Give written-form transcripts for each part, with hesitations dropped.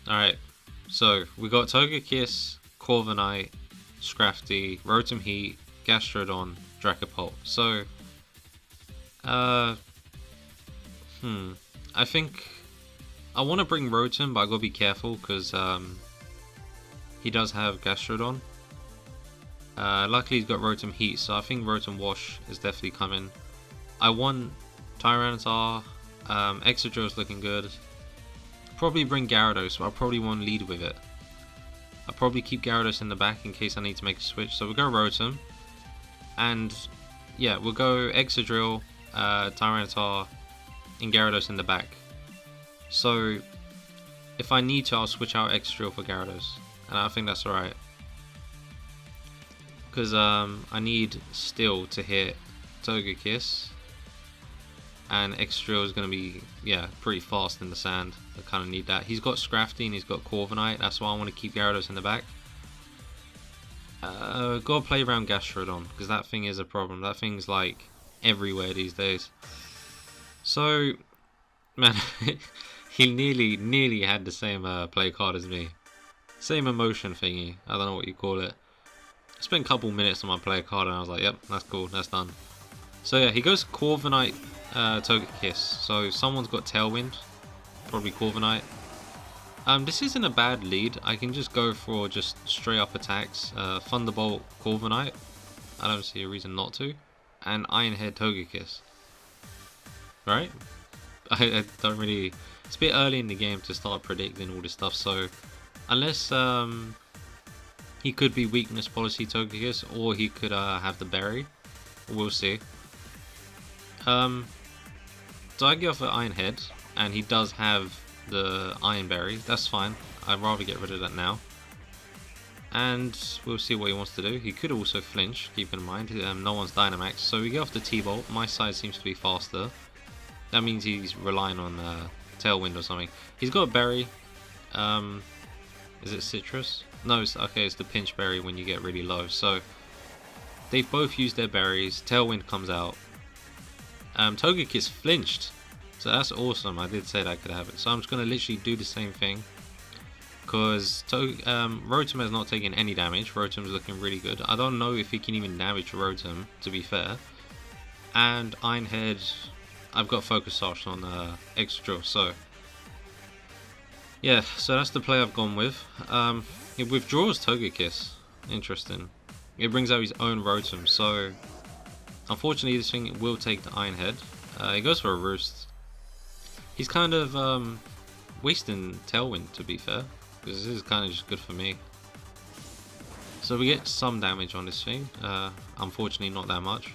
Alright, so we got Togekiss, Corviknight, Scrafty, Rotom Heat, Gastrodon, Dracopult. So, I think I want to bring Rotom, but I gotta be careful because he does have Gastrodon. Luckily he's got Rotom Heat, so I think ROTOM-WASH is definitely coming. I want Tyranitar, Excadrill's looking good. Probably bring Gyarados, but I probably won't lead with it. I'll probably keep Gyarados in the back in case I need to make a switch. So we'll go Rotom. And yeah, we'll go Excadrill, Tyranitar, and Gyarados in the back. So if I need to, I'll switch out Excadrill for Gyarados. And I think that's alright. Because I need Steel to hit Togekiss. And Excadrill is going to be, yeah, pretty fast in the sand. I kind of need that. He's got Scrafty and he's got Corviknight. That's why I want to keep Gyarados in the back. Gotta play around Gastrodon, because that thing is a problem. That thing's like everywhere these days. So, man, he nearly had the same play card as me. Same emotion thingy. I don't know what you call it. I spent a couple minutes on my play card and I was like, yep, that's cool, that's done. So yeah, he goes Corviknight, Togekiss. So someone's got Tailwind, probably Corviknight. This isn't a bad lead. I can just go for just straight up attacks. Thunderbolt, Corviknight. I don't see a reason not to. And Iron Head, Togekiss. Right? I don't really... It's a bit early in the game to start predicting all this stuff. So unless he could be weakness policy Togekiss, or he could have the berry. We'll see. So I go for Iron Head, and he does have the Iron Berry. That's fine. I'd rather get rid of that now. And we'll see what he wants to do. He could also flinch, keep in mind. No one's Dynamax. So we go off the T-Bolt. My side seems to be faster. That means he's relying on Tailwind or something. He's got a berry. Is it Citrus? No, it's the Pinch Berry when you get really low. So they've both used their berries. Tailwind comes out. Togekiss flinched. So that's awesome. I did say that I could have it. So I'm just going to literally do the same thing. Because Rotom has not taken any damage. Rotom's looking really good. I don't know if he can even damage Rotom, to be fair. And Iron Head, I've got Focus Sash on Excadrill. So yeah, so that's the play I've gone with. It withdraws Togekiss. Interesting. It brings out his own Rotom. So unfortunately this thing will take the Iron Head. He goes for a Roost. He's kind of wasting Tailwind, to be fair, because this is kind of just good for me. So we get some damage on this thing, unfortunately not that much.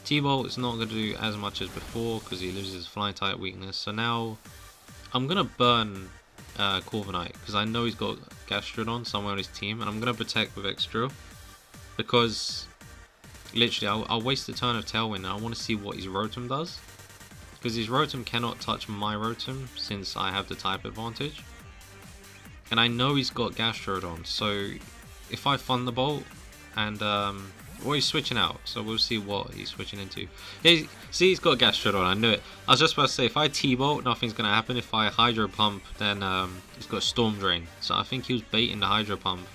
T-Bolt is not going to do as much as before because he loses Flying type weakness. So now I'm going to burn Corviknight because I know he's got Gastrodon somewhere on his team, and I'm going to protect with Excadrill because literally I'll waste a turn of Tailwind and I want to see what his Rotom does. Because his Rotom cannot touch my Rotom since I have the type advantage. And I know he's got Gastrodon, so if I Thunderbolt and well, he's switching out, so we'll see what he's switching into. Yeah, see, he's got Gastrodon, I knew it. I was just about to say, if I T-Bolt, nothing's going to happen. If I Hydro Pump, then he's got Storm Drain. So I think he was baiting the Hydro Pump,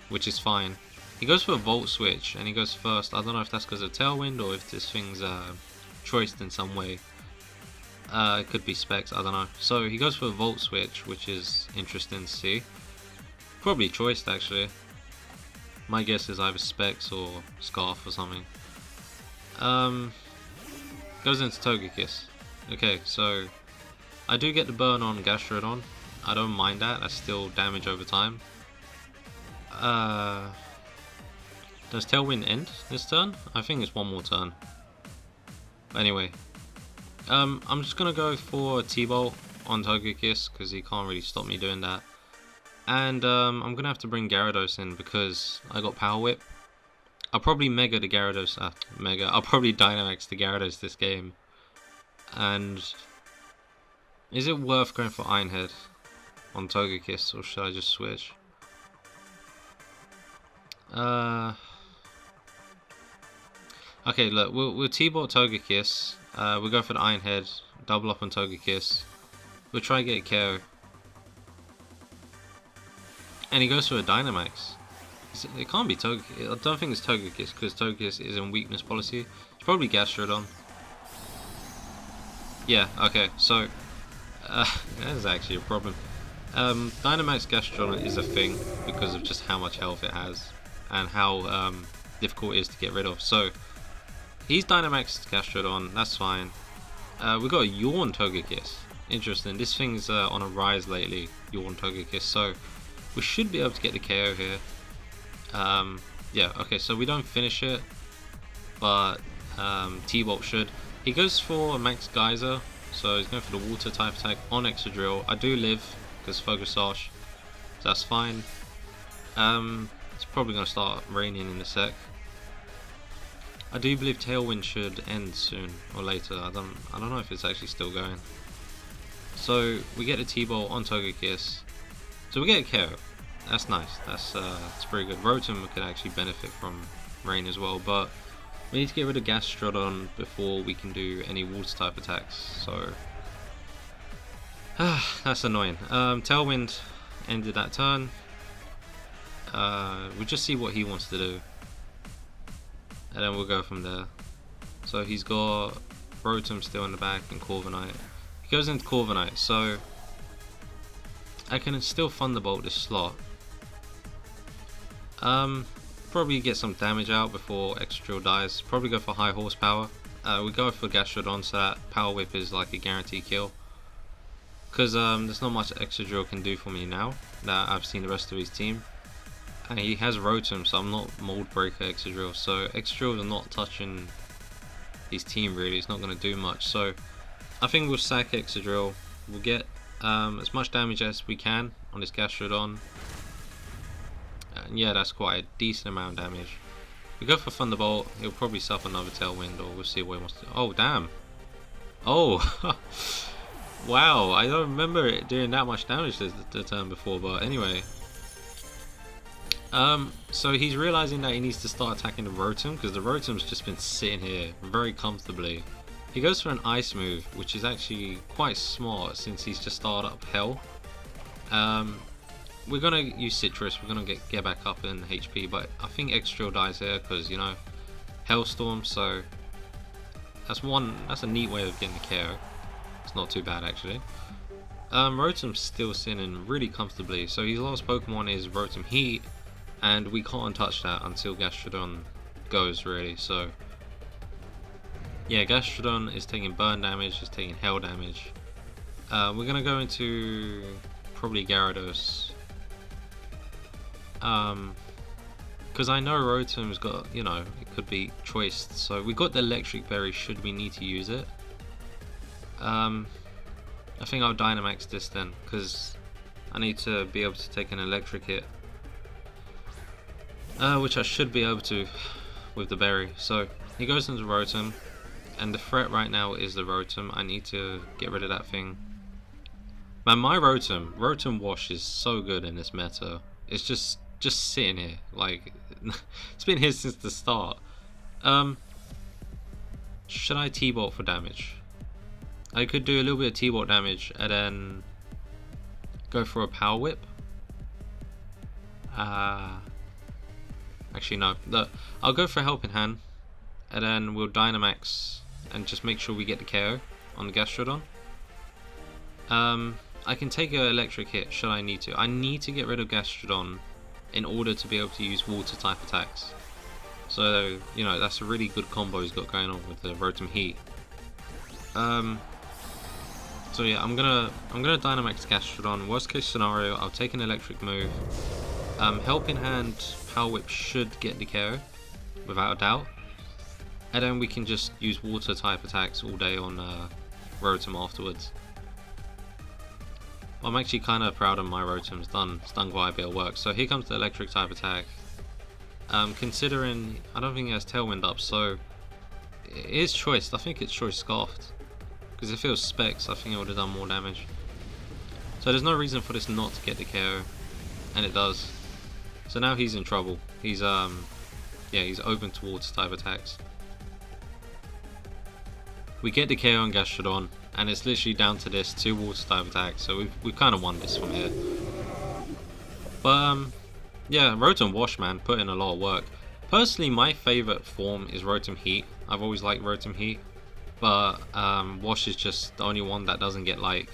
which is fine. He goes for a Volt Switch, and he goes first. I don't know if that's because of Tailwind, or if this thing's choiced in some way. It could be Specs, I don't know. So he goes for a Volt Switch, which is interesting to see. Probably choiced, actually. My guess is either Specs or Scarf or something. Goes into Togekiss. Okay, so I do get the burn on Gastrodon. I don't mind that. That's still damage over time. Does Tailwind end this turn? I think it's one more turn. But anyway. I'm just gonna go for a T-Bolt on Togekiss because he can't really stop me doing that. And I'm gonna have to bring Gyarados in because I got Power Whip. I'll probably Mega the Gyarados. I'll probably Dynamax the Gyarados this game. And is it worth going for Iron Head on Togekiss, or should I just switch? Okay, look, we'll T-Bolt Togekiss. We'll go for the Iron Head, double up on Togekiss. We'll try and get a KO. And he goes for a Dynamax. It can't be Togekiss. I don't think it's Togekiss because Togekiss is in weakness policy. It's probably Gastrodon. Yeah, okay, so that's actually a problem. Dynamax Gastrodon is a thing because of just how much health it has and how difficult it is to get rid of. So he's Dynamax Gastrodon, that's fine. We got a Yawn Togekiss. Interesting. This thing's on a rise lately, Yawn Togekiss. So we should be able to get the KO here. Yeah, okay, so we don't finish it, but T-Bolt should. He goes for a Max Geyser, so he's going for the water type attack on Excadrill. I do live because Focus Sash, so that's fine. It's probably going to start raining in a sec. I do believe Tailwind should end soon or later. I don't know if it's actually still going. So we get a T-Bolt on Togekiss, so we get a KO. That's nice. That's pretty good. Rotom could actually benefit from rain as well, but we need to get rid of Gastrodon before we can do any water type attacks. So that's annoying. Tailwind ended that turn. We'll just see what he wants to do, and then we'll go from there. So he's got Rotom still in the back and Corviknight. He goes into Corviknight, so I can still Thunderbolt this slot. Probably get some damage out before Excadrill dies. Probably go for high horsepower. We go for Gastrodon, so that Power Whip is like a guaranteed kill. Because there's not much Excadrill can do for me now that I've seen the rest of his team. And he has Rotom, so I'm not Mold Breaker Excadrill. So Excadrill is not touching his team really. It's not going to do much. So I think we'll sack Excadrill. We'll get as much damage as we can on this Gastrodon. And yeah, that's quite a decent amount of damage. We go for Thunderbolt. He'll probably suffer another Tailwind, or we'll see what he wants to do. Oh damn! Oh, wow! I don't remember it doing that much damage the turn before, but anyway. So he's realizing that he needs to start attacking the Rotom because the Rotom's just been sitting here very comfortably. He goes for an Ice move, which is actually quite smart since he's just started up Hell. We're gonna use Citrus. We're gonna get back up in HP, but I think Excadrill dies here because, you know, Hellstorm. So that's a neat way of getting the KO. It's not too bad actually. Rotom's still sitting really comfortably. So his last Pokemon is Rotom Heat, and we can't touch that until Gastrodon goes really. So yeah, Gastrodon is taking burn damage, is taking Hell damage. We're gonna go into probably Gyarados. Because I know Rotom's got, you know, it could be choiced. So we got the Electric Berry should we need to use it. I think I'll Dynamax this then, because I need to be able to take an electric hit. Which I should be able to with the berry. So he goes into Rotom, and the threat right now is the Rotom. I need to get rid of that thing. Man, my ROTOM-WASH is so good in this meta. It's just sitting here, like it's been here since the start. Should I T-Bolt for damage? I could do a little bit of T-Bolt damage and then go for a Power Whip. Actually no, I'll go for a Helping Hand, and then we'll Dynamax and just make sure we get the KO on the Gastrodon. I can take an electric hit should I need to. I need to get rid of Gastrodon in order to be able to use water type attacks. So, you know, that's a really good combo he's got going on with the Rotom Heat. So yeah, I'm gonna Dynamax Gastrodon. Worst case scenario, I'll take an electric move. Helping Hand, Power Whip should get the KO without a doubt. And then we can just use water type attacks all day on Rotom afterwards. I'm actually kind of proud of my Rotom's done quite a bit of work. So here comes the electric type attack. Considering I don't think it has Tailwind up, so it is choiced. I think it's choice Scarfed, because if it was Specs, I think it would have done more damage. So there's no reason for this not to get the KO, and it does. So now he's in trouble. He's yeah, he's open towards type attacks. We get the KO on Gastrodon, and it's literally down to this 2 water type attacks. So we've kind of won this from here. But yeah, Rotom-WASH, man, put in a lot of work. Personally, my favorite form is Rotom Heat. I've always liked Rotom Heat, but Wash is just the only one that doesn't get like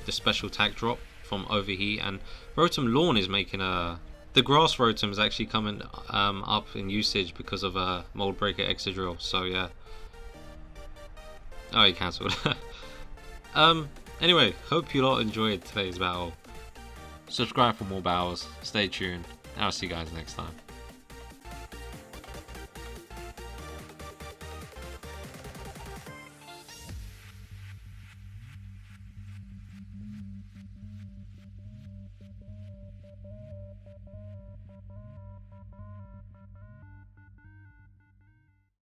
the special attack drop from Overheat. And Rotom Lawn is making the grass Rotom is actually coming up in usage because of Mold Breaker Excadrill. So yeah. Oh, he cancelled. Anyway, hope you lot enjoyed today's battle. Subscribe for more battles. Stay tuned. I'll see you guys next time.